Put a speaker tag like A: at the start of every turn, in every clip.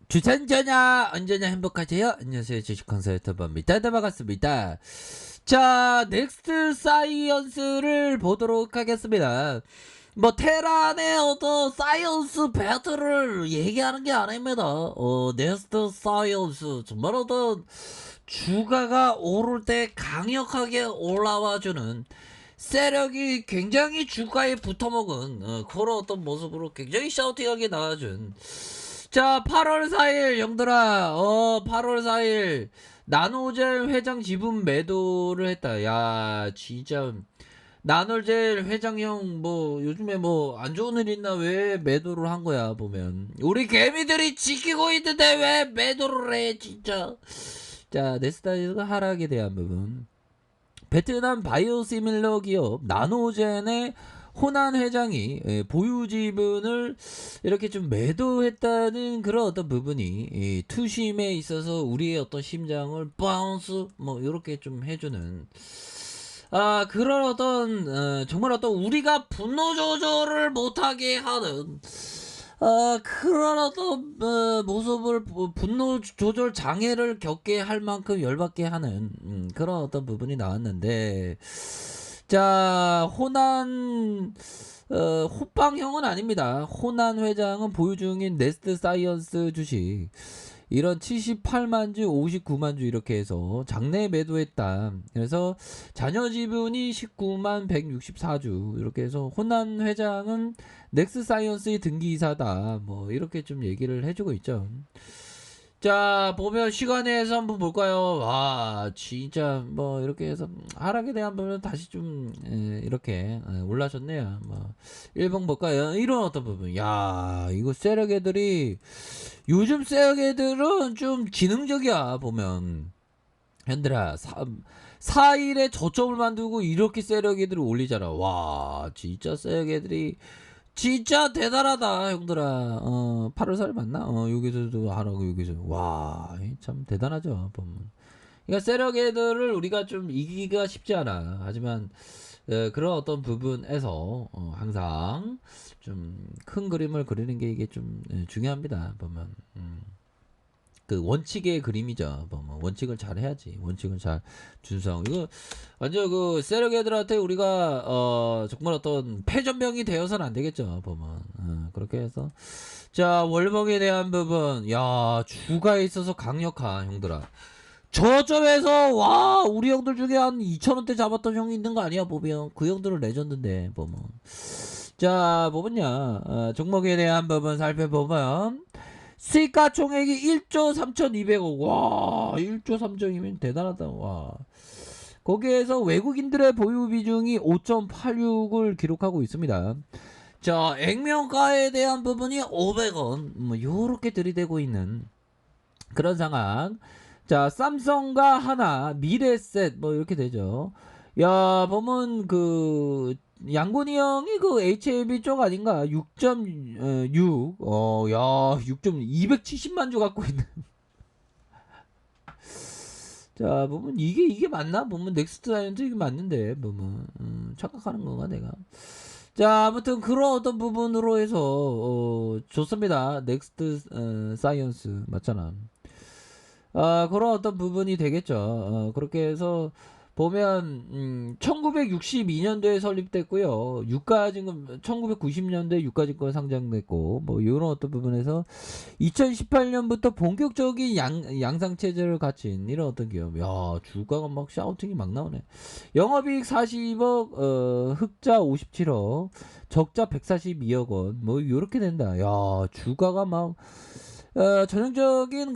A: 주산전야 언제나 행복하세요. 안녕하세요. 주식kon설 유튜버입니다. 네, 반갑습니다. 자, 넥스트 사이언스를 보도록 하겠습니다. 뭐 테란의 어떤 사이언스 배틀을 얘기하는 게 아닙니다. 넥스트 사이언스 정말 어떤 주가가 오를 때 강력하게 올라와주는 세력이 굉장히 주가에 붙어먹은 그런 어떤 모습으로 굉장히 샤우팅하게 나와준. 자, 8월 4일 영들아, 8월 4일 나노젤 회장 지분 매도를 했다. 야, 진짜 나노젤 회장형 뭐 요즘에 뭐 안 좋은 일 있나 왜 매도를 한 거야 보면. 우리 개미들이 지키고 있는데 왜 매도를 해 진짜. 자, 네스다이가 하락에 대한 부분. 베트남 바이오시밀러 기업 나노젠의 호난 회장이 보유 지분을 이렇게 좀 매도했다는 그런 어떤 부분이 투심에 있어서 우리의 어떤 심장을 바운스 뭐 이렇게 좀 해주는 그런 어떤 정말 어떤 우리가 분노 조절을 못하게 하는 그런 어떤 모습을 분노 조절 장애를 겪게 할 만큼 열받게 하는 그런 어떤 부분이 나왔는데, 자, 호난 호빵형은 아닙니다. 호난 회장은 보유 중인 네스트 사이언스 주식 이런 78만 주, 59만 주 이렇게 해서 장내 매도했다. 그래서 잔여 지분이 19만 164주 이렇게 해서 호난 회장은 넥스 사이언스의 등기이사다. 뭐 이렇게 좀 얘기를 해주고 있죠. 자, 보면 시간에서 한번 볼까요? 와, 진짜 뭐 이렇게 해서 하락에 대한 부분 다시 좀 이렇게 올라졌네요. 뭐 1번 볼까요? 이런 어떤 부분. 야, 이거 세력 애들이 요즘 세력 애들은 좀 지능적이야 보면. 현들아 4일에 저점을 만들고 이렇게 세력 애들을 올리잖아. 와, 진짜 세력 애들이 진짜 대단하다 형들아. 8월4일 맞나? 여기서도 하라고 여기서. 와, 참 대단하죠 보면. 그러니까 세력 애들을 우리가 좀 이기기가 쉽지 않아. 하지만 그런 어떤 부분에서 항상 좀 큰 그림을 그리는 게 이게 좀 중요합니다 보면. 그 원칙의 그림이죠. 뭐 원칙을 잘 해야지. 원칙을 잘 준수하고 이거 완전 그 세력 애들한테 우리가 정말 어떤 패전병이 되어서는 안 되겠죠. 보면 그렇게 해서 자, 월봉에 대한 부분. 야, 주가에 있어서 강력한 형들아. 저점에서 와, 우리 형들 중에 한 2,000원대 잡았던 형이 있는 거 아니야 보면. 그 형들은 레전드인데 보면. 자, 뭐냐 종목에 대한 부분 살펴보면 시가총액이 1조 3,200억. 와, 1조 3천이면 대단하다. 와. 거기에서 외국인들의 보유 비중이 5.86을 기록하고 있습니다. 자, 액면가에 대한 부분이 500원. 뭐 요렇게 들이대고 있는 그런 상황. 자, 삼성과 하나, 미래셋 뭐 이렇게 되죠. 야, 보면 그 양곤이 형이 그 HAB 쪽 아닌가? 6.6. 야, 6.270만 주 갖고 있는. 자, 보면 이게 맞나? 보면 넥스트 사이언스 이게 맞는데 보면 착각하는 건가 내가? 자, 아무튼 그런 어떤 부분으로 해서 좋습니다. 넥스트 사이언스 맞잖아. 그런 어떤 부분이 되겠죠. 그렇게 해서 보면 1962년도에 설립됐고요. 유가증권 1990년도에 유가증권 상장됐고 뭐 이런 어떤 부분에서 2018년부터 본격적인 양상 체제를 갖춘 이런 어떤 기업. 야, 주가가 막 샤우팅이 막 나오네. 영업이익 40억, 흑자 57억, 적자 142억 원. 뭐 이렇게 된다. 야, 주가가 막 전형적인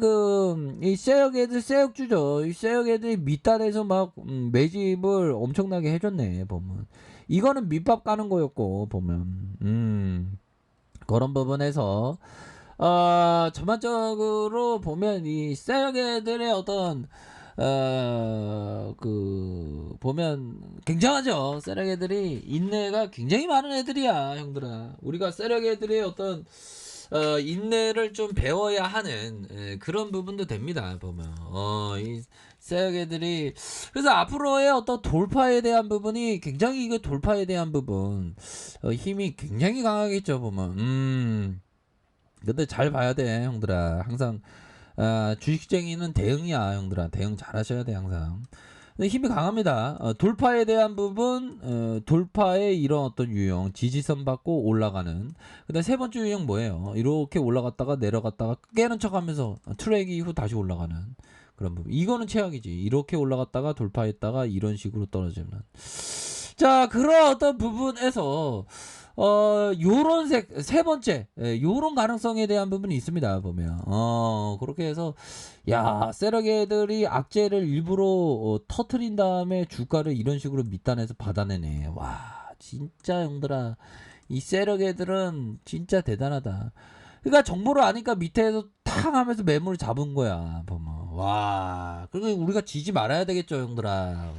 A: 이 세력 애들 세력주죠. 이 세력 애들이 밑단에서 막 매집을 엄청나게 해줬네 보면. 이거는 밑밥 까는 거였고 보면. 그런 부분에서 전반적으로 보면 이 세력 애들의 어떤 보면 굉장하죠. 세력 애들이 인내가 굉장히 많은 애들이야 형들아. 우리가 세력 애들의 어떤 인내를 좀 배워야 하는 그런 부분도 됩니다 보면. 이 세력 애들이 그래서 앞으로의 어떤 돌파에 대한 부분이 굉장히 이거 돌파에 대한 부분 힘이 굉장히 강하겠죠 보면. 근데 잘 봐야 돼, 형들아. 항상 주식쟁이는 대응이야, 형들아. 대응 잘 하셔야 돼, 항상. 근데 힘이 강합니다. 돌파에 대한 부분, 돌파의 이런 어떤 유형, 지지선 받고 올라가는. 그다음 세 번째 유형 뭐예요? 이렇게 올라갔다가 내려갔다가 깨는 척하면서 트랙 이후 다시 올라가는 그런 부분. 이거는 최악이지. 이렇게 올라갔다가 돌파했다가 이런 식으로 떨어지는. 자, 그런 어떤 부분에서 요런 세 번째, 요런 가능성에 대한 부분이 있습니다, 보면. 그렇게 해서, 야, 세력애들이 악재를 일부러 터트린 다음에 주가를 이런 식으로 밑단에서 받아내네. 와, 진짜 형들아. 이 세력애들은 진짜 대단하다. 그러니까 정보를 아니까 밑에서 탕 하면서 매물을 잡은 거야, 보면. 와, 그러니까 우리가 지지 말아야 되겠죠, 형들아.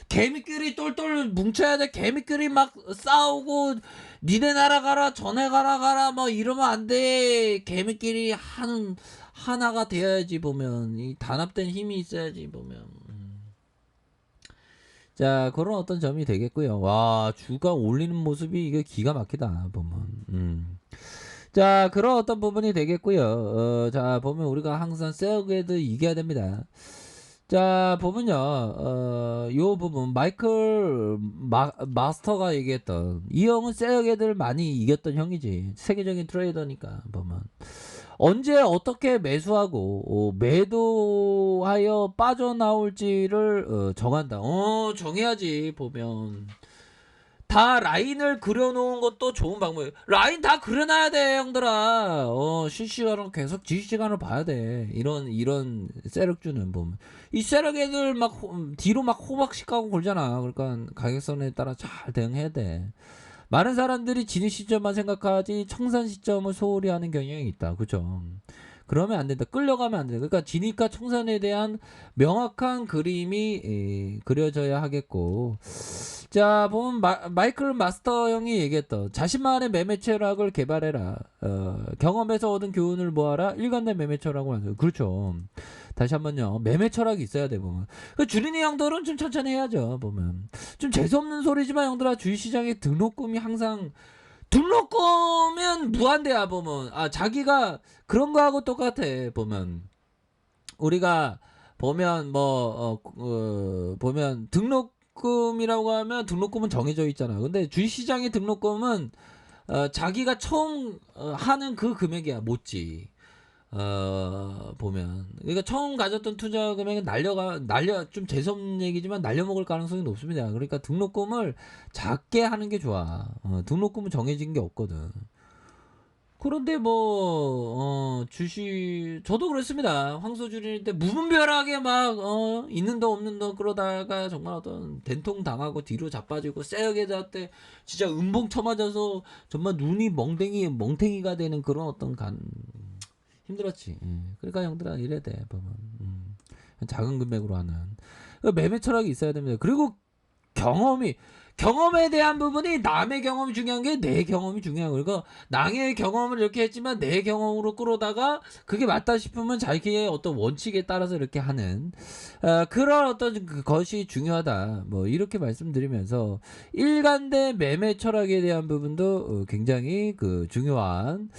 A: 개미끼리 똘똘 뭉쳐야 돼. 개미끼리 막 싸우고 니네 나라 가라 전에 가라 뭐 이러면 안 돼. 개미끼리 하나가 되어야지 보면. 이 단합된 힘이 있어야지 보면. 자, 그런 어떤 점이 되겠고요. 와, 주가 올리는 모습이 이게 기가 막히다 보면. 자, 그런 어떤 부분이 되겠고요. 자, 보면 우리가 항상 세어게도 이겨야 됩니다. 자, 보면요, 요 부분, 마이클 마스터가 얘기했던, 이 형은 세어게들 많이 이겼던 형이지. 세계적인 트레이더니까, 보면. 언제 어떻게 매수하고, 매도하여 빠져나올지를, 정한다. 정해야지, 보면. 다 라인을 그려놓은 것도 좋은 방법이에요. 라인 다 그려놔야 돼, 형들아. 실시간으로 계속 지시간을 봐야 돼. 이런 세력주는 보면. 이 세력 애들 막, 뒤로 막 호박씩 가고 골잖아. 그러니까 가격선에 따라 잘 대응해야 돼. 많은 사람들이 진입 시점만 생각하지 청산 시점을 소홀히 하는 경향이 있다. 그죠? 그러면 안 된다. 끌려가면 안 된다. 그러니까 진입과 청산에 대한 명확한 그림이 그려져야 하겠고. 자, 보면 마이클 마스터 형이 얘기했던 자신만의 매매 철학을 개발해라. 경험에서 얻은 교훈을 모아라. 일관된 매매 철학을 만들어. 그렇죠. 다시 한번요. 매매 철학이 있어야 돼 보면. 그 주린이 형들은 좀 천천히 해야죠. 보면. 좀 재수없는 소리지만 형들아 주식시장의 등록금이 항상 등록금은 무한대야 보면. 자기가 그런 거하고 똑같아 보면. 우리가 보면 보면 등록금이라고 하면 등록금은 정해져 있잖아. 근데 주식시장의 등록금은 자기가 처음 하는 그 금액이야. 못지. 보면. 그러니까 처음 가졌던 투자 금액은 좀 재수없는 얘기지만 날려먹을 가능성이 높습니다. 그러니까 등록금을 작게 하는 게 좋아. 등록금은 정해진 게 없거든. 그런데 저도 그랬습니다. 황소주린일 때 무분별하게 막, 있는 도 없는 도 그러다가 정말 어떤 된통 당하고 뒤로 자빠지고 세게 잡때 진짜 음봉 쳐맞아서 정말 눈이 멍탱이가 되는 그런 어떤 힘들었지. 그러니까 형들아 이래야 돼, 보면. 작은 금액으로 하는. 매매 철학이 있어야 됩니다. 그리고 경험에 대한 부분이 남의 경험이 중요한 게 내 경험이 중요한 거예요. 그러니까 남의 경험을 이렇게 했지만 내 경험으로 끌어다가 그게 맞다 싶으면 자기의 어떤 원칙에 따라서 이렇게 하는 그런 어떤 것이 중요하다. 뭐 이렇게 말씀드리면서 일관된 매매 철학에 대한 부분도 굉장히 중요한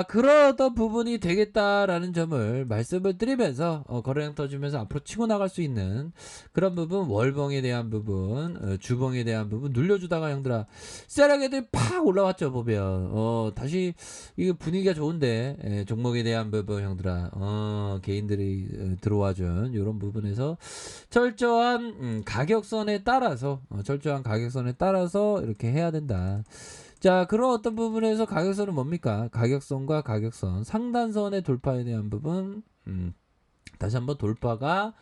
A: 그런 어떤 부분이 되겠다라는 점을 말씀을 드리면서 거래량 터지면서 앞으로 치고 나갈 수 있는 그런 부분, 월봉에 대한 부분, 주봉에 대한 부분 눌려주다가 형들아 세력 애들 팍 올라왔죠 보면. 다시 이게 분위기가 좋은데 종목에 대한 부분 형들아 개인들이 들어와준 이런 부분에서 철저한 가격선에 따라서 이렇게 해야 된다. 자, 그런 어떤 부분에서 가격선은 뭡니까? 가격선과 가격선 상단선의 돌파에 대한 부분, 다시 한번 돌파가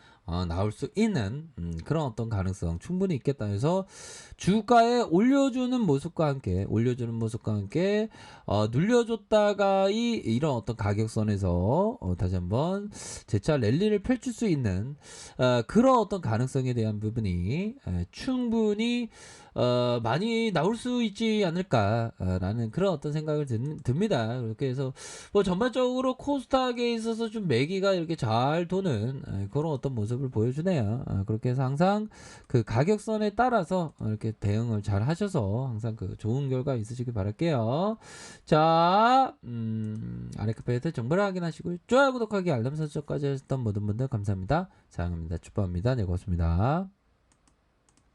A: 나올 수 있는 그런 어떤 가능성 충분히 있겠다 해서 주가에 올려주는 모습과 함께 눌려줬다가 이런 어떤 가격선에서 다시 한번 재차 랠리를 펼칠 수 있는 그런 어떤 가능성에 대한 부분이 충분히 많이 나올 수 있지 않을까라는 그런 어떤 생각을 듭니다. 그렇게 해서 전반적으로 코스닥에 있어서 좀 매기가 이렇게 잘 도는 그런 어떤 모습 모습을 보여주네요. 그렇게 해서 항상 그 가격선에 따라서 이렇게 대응을 잘 하셔서 항상 그 좋은 결과 있으시길 바랄게요. 자, 아래카페에서 정보를 확인하시고 좋아요, 구독하기, 알람 설정까지 하셨던 모든 분들 감사합니다. 사랑합니다. 축복합니다. 네, 고맙습니다.